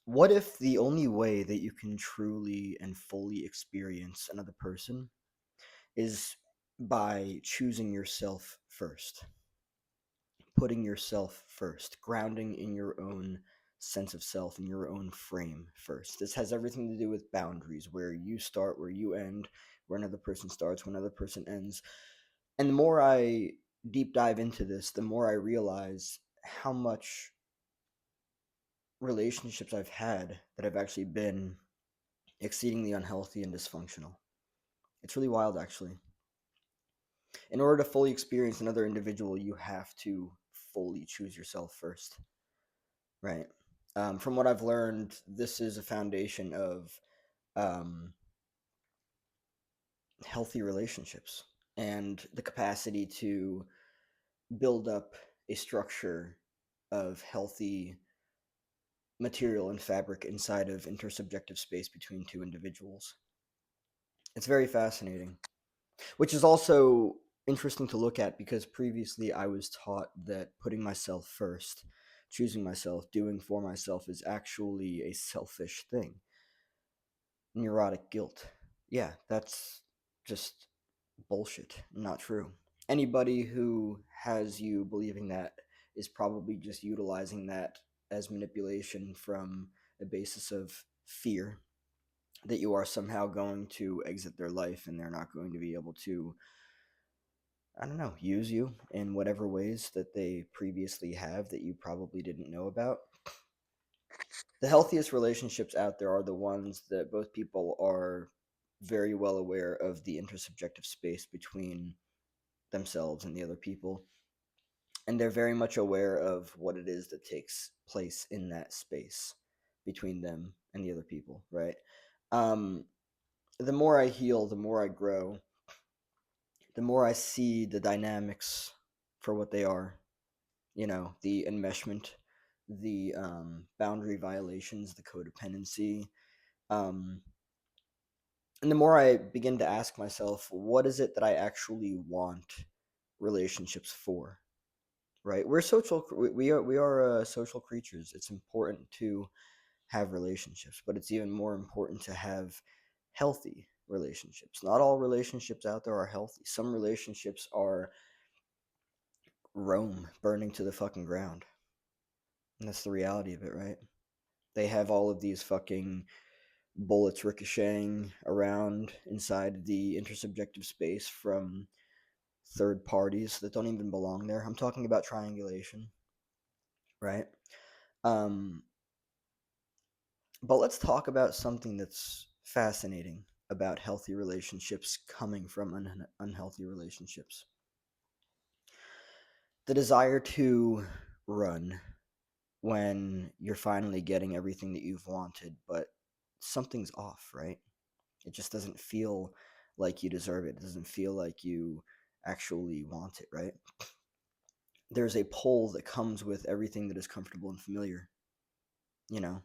What if the only way that you can truly and fully experience another person is by choosing yourself first, putting yourself first, grounding in your own sense of self, in your own frame first? This has everything to do with boundaries, where you start, where you end, where another person starts, when another person ends. And the more I deep dive into this, the more I realize how much relationships I've had that have actually been exceedingly unhealthy and dysfunctional. It's really wild, actually. In order to fully experience another individual, you have to fully choose yourself first, right? From what I've learned, this is a foundation of um, healthy relationships and the capacity to build up a structure of healthy material and fabric inside of intersubjective space between two individuals. It's very fascinating. Which is also interesting to look at because previously I was taught that putting myself first, choosing myself, doing for myself is actually a selfish thing. Neurotic guilt. Yeah, that's just bullshit. Not true. Anybody who has you believing that is probably just utilizing that as manipulation from a basis of fear that you are somehow going to exit their life and they're not going to be able to, I don't know, use you in whatever ways that they previously have that you probably didn't know about. The healthiest relationships out there are the ones that both people are very well aware of the intersubjective space between themselves and the other people. And they're very much aware of what it is that takes place in that space between them and the other people, right? Um, the more I heal, the more I grow, the more I see the dynamics for what they are, the enmeshment, the boundary violations, the codependency. Um, and the more I begin to ask myself, what is it that I actually want relationships for? Right? We're social. We are social creatures. It's important to have relationships, but it's even more important to have healthy relationships. Not all relationships out there are healthy. Some relationships are Rome burning to the fucking ground. And that's the reality of it, right? They have all of these fucking bullets ricocheting around inside the intersubjective space from third parties that don't even belong there. I'm talking about triangulation, right? Um, but let's talk about something that's fascinating about healthy relationships coming from unhealthy relationships. The desire to run when you're finally getting everything that you've wanted, but something's off, right? It just doesn't feel like you deserve it. It doesn't feel like you actually want it, right? There's a pull that comes with everything that is comfortable and familiar, you know?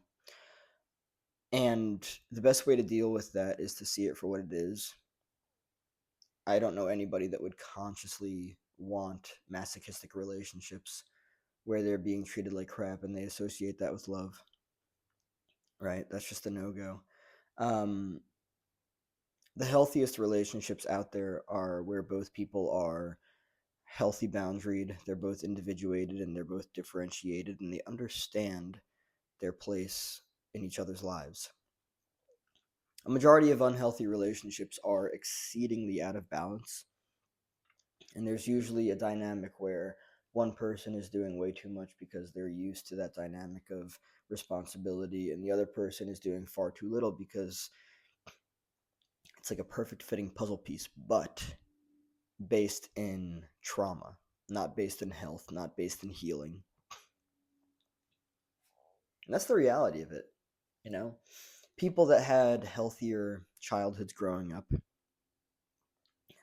And the best way to deal with that is to see it for what it is. I don't know anybody that would consciously want masochistic relationships where they're being treated like crap and they associate that with love, right? That's just a no go. Um, the healthiest relationships out there are where both people are healthy boundaried, they're both individuated, and they're both differentiated, and they understand their place in each other's lives. A majority of unhealthy relationships are exceedingly out of balance, and there's usually a dynamic where one person is doing way too much because they're used to that dynamic of responsibility, and the other person is doing far too little because it's like a perfect fitting puzzle piece, but based in trauma, not based in health, not based in healing. And that's the reality of it, you know? People that had healthier childhoods growing up,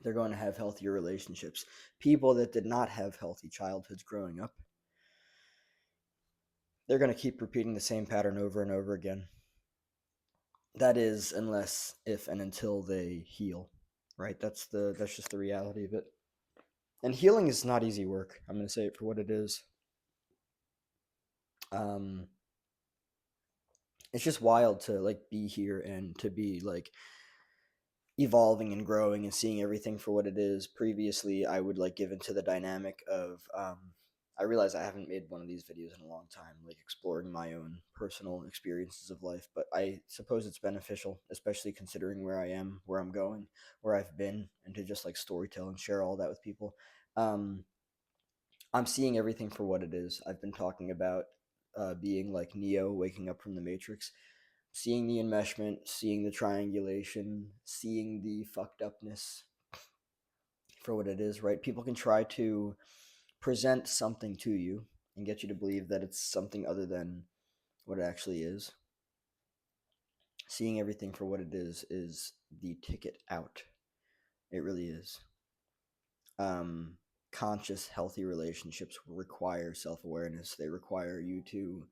they're going to have healthier relationships. People that did not have healthy childhoods growing up, they're going to keep repeating the same pattern over and over again. That is, unless, if, and until they heal, right? That's just the reality of it. And healing is not easy work. I'm going to say it for what it is. Um, it's just wild to like be here and to be like evolving and growing and seeing everything for what it is. Previously, I would like give into the dynamic of I realize I haven't made one of these videos in a long time, like exploring my own personal experiences of life, but I suppose it's beneficial, especially considering where I am, where I'm going, where I've been, and to just like storytell and share all that with people. Um, I'm seeing everything for what it is. I've been talking about being like Neo waking up from the Matrix, seeing the enmeshment, seeing the triangulation, seeing the fucked upness for what it is, right? People can try to present something to you and get you to believe that it's something other than what it actually is. Seeing everything for what it is the ticket out. It really is. Um, Conscious, healthy relationships require self awareness. They require you to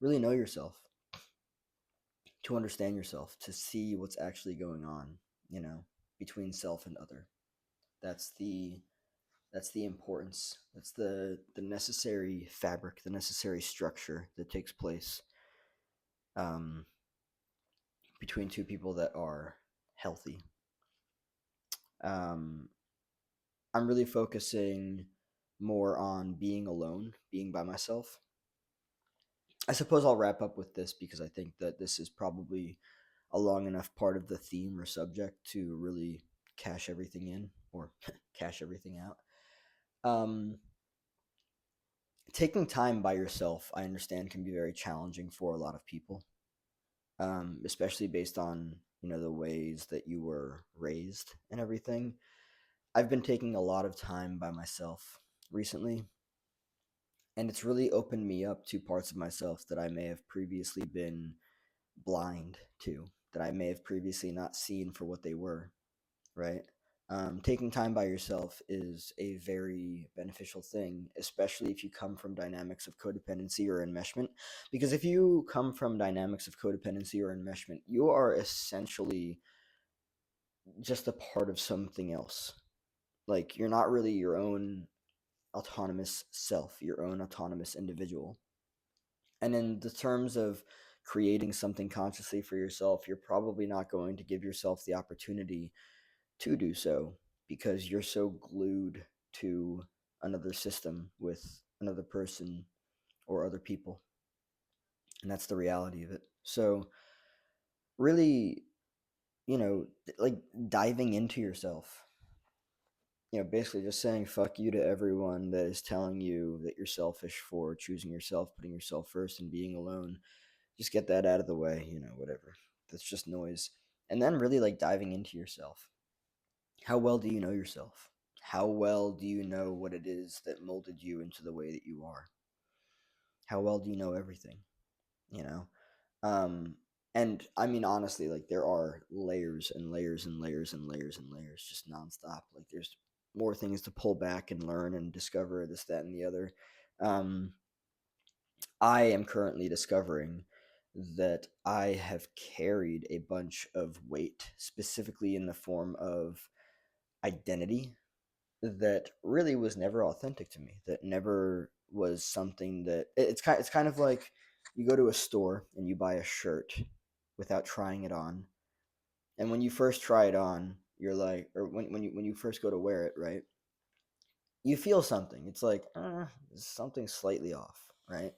really know yourself, to understand yourself, to see what's actually going on, you know, between self and other. That's the that's the importance. That's the necessary fabric, the necessary structure that takes place um, between two people that are healthy. Um, I'm really focusing more on being alone, being by myself. I suppose I'll wrap up with this because I think that this is probably a long enough part of the theme or subject to really cash everything in or cash everything out. Um, Taking time by yourself, I understand, can be very challenging for a lot of people, especially based on the ways that you were raised and everything. I've been taking a lot of time by myself recently, and it's really opened me up to parts of myself that I may have previously been blind to, that I may have previously not seen for what they were, right? Taking time by yourself is a very beneficial thing, especially if you come from dynamics of codependency or enmeshment. Because if you come from dynamics of codependency or enmeshment, you are essentially just a part of something else. Like, you're not really your own autonomous self, your own autonomous individual. And in the terms of creating something consciously for yourself, you're probably not going to give yourself the opportunity to do so because you're so glued to another system with another person or other people. And that's the reality of it. So, really, like diving into yourself, basically just saying fuck you to everyone that is telling you that you're selfish for choosing yourself, putting yourself first, and being alone. Just get that out of the way, whatever. That's just noise. And then really like diving into yourself. How well do you know yourself? How well do you know what it is that molded you into the way that you are? How well do you know everything? You know? Um, and I mean, honestly, like there are layers and layers and layers and layers and layers just nonstop. Like there's more things to pull back and learn and discover this, that, and the other. Um, I am currently discovering that I have carried a bunch of weight, specifically in the form of identity that really was never authentic to me. That never was something that it's kind of like you go to a store and you buy a shirt without trying it on, and when you first try it on, you're like, or when you first go to wear it, right? You feel something. It's like something slightly off, right?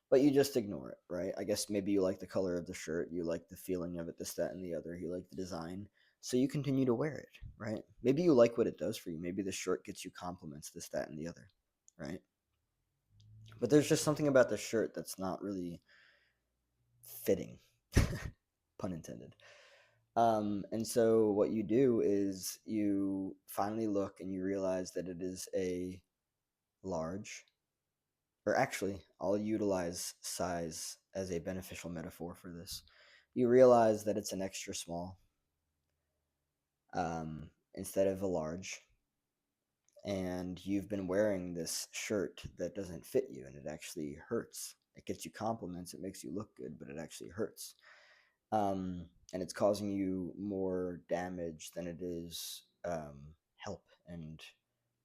But you just ignore it, right? I guess maybe you like the color of the shirt, you like the feeling of it, this, that, and the other, you like the design, so you continue to wear it, right? Maybe you like what it does for you. Maybe the shirt gets you compliments, this, that, and the other, right? But there's just something about the shirt that's not really fitting, pun intended. And so what you do is you finally look and you realize that it is a large, or actually, I'll utilize size as a beneficial metaphor for this. You realize that it's an extra small instead of a large, and you've been wearing this shirt that doesn't fit you, and it actually hurts. It gets you compliments, it makes you look good, but it actually hurts. And it's causing you more damage than it is help and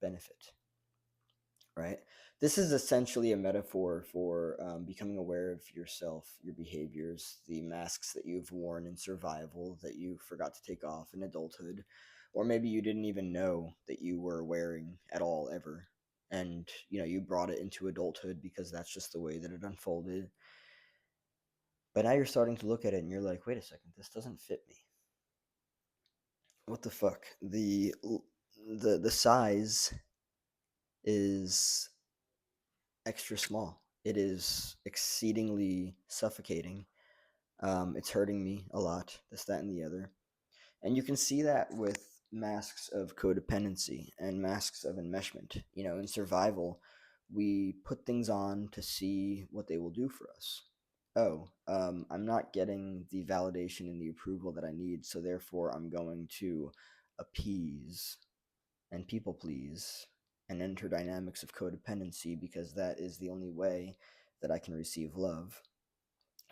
benefit. right? This is essentially a metaphor for becoming aware of yourself, your behaviors, the masks that you've worn in survival that you forgot to take off in adulthood, or maybe you didn't even know that you were wearing at all ever. And you brought it into adulthood because that's just the way that it unfolded. But now you're starting to look at it and you're like, wait a second, this doesn't fit me. What the fuck? The size is extra small. It is exceedingly suffocating. It's hurting me a lot, this, that, and the other. And you can see that with masks of codependency and masks of enmeshment. In survival, we put things on to see what they will do for us. Oh, I'm not getting the validation and the approval that I need, so therefore I'm going to appease and people please and enter dynamics of codependency because that is the only way that I can receive love.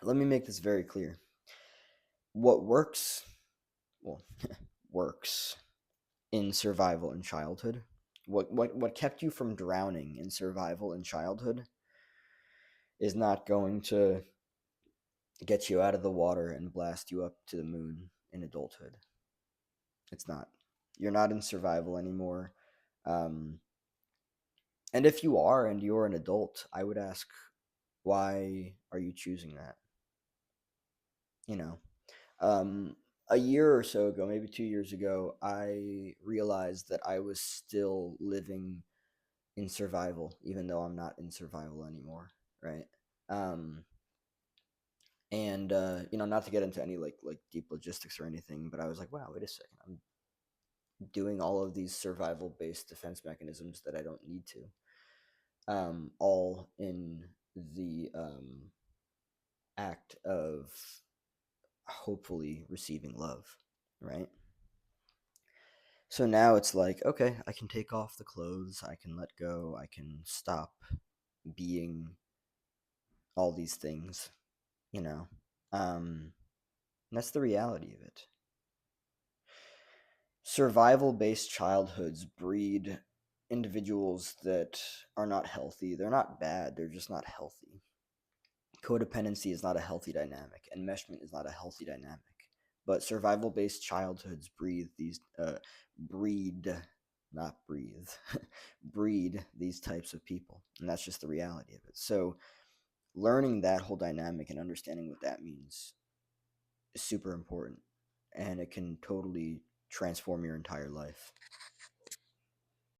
Let me make this very clear. What works, well, works in survival in childhood, what kept you from drowning in survival in childhood is not going to get you out of the water and blast you up to the moon in adulthood. It's not. You're not in survival anymore. Um, and if you are and you're an adult, I would ask, why are you choosing that? You know, um, a year or so ago, maybe 2 years ago, I realized that I was still living in survival, even though I'm not in survival anymore, right? Um, and not to get into any like deep logistics or anything, but I was like, wow, wait a second, I'm doing all of these survival based defense mechanisms that I don't need to, all in the act of hopefully receiving love, right? So now it's like, okay, I can take off the clothes, I can let go, I can stop being all these things, you know. And that's the reality of it. Survival based childhoods breed individuals that are not healthy. They're not bad, they're just not healthy. Codependency is not a healthy dynamic, enmeshment is not a healthy dynamic. But survival based childhoods breed, not breathe, breed these types of people. And that's just the reality of it. So, learning that whole dynamic and understanding what that means is super important. And it can totally transform your entire life.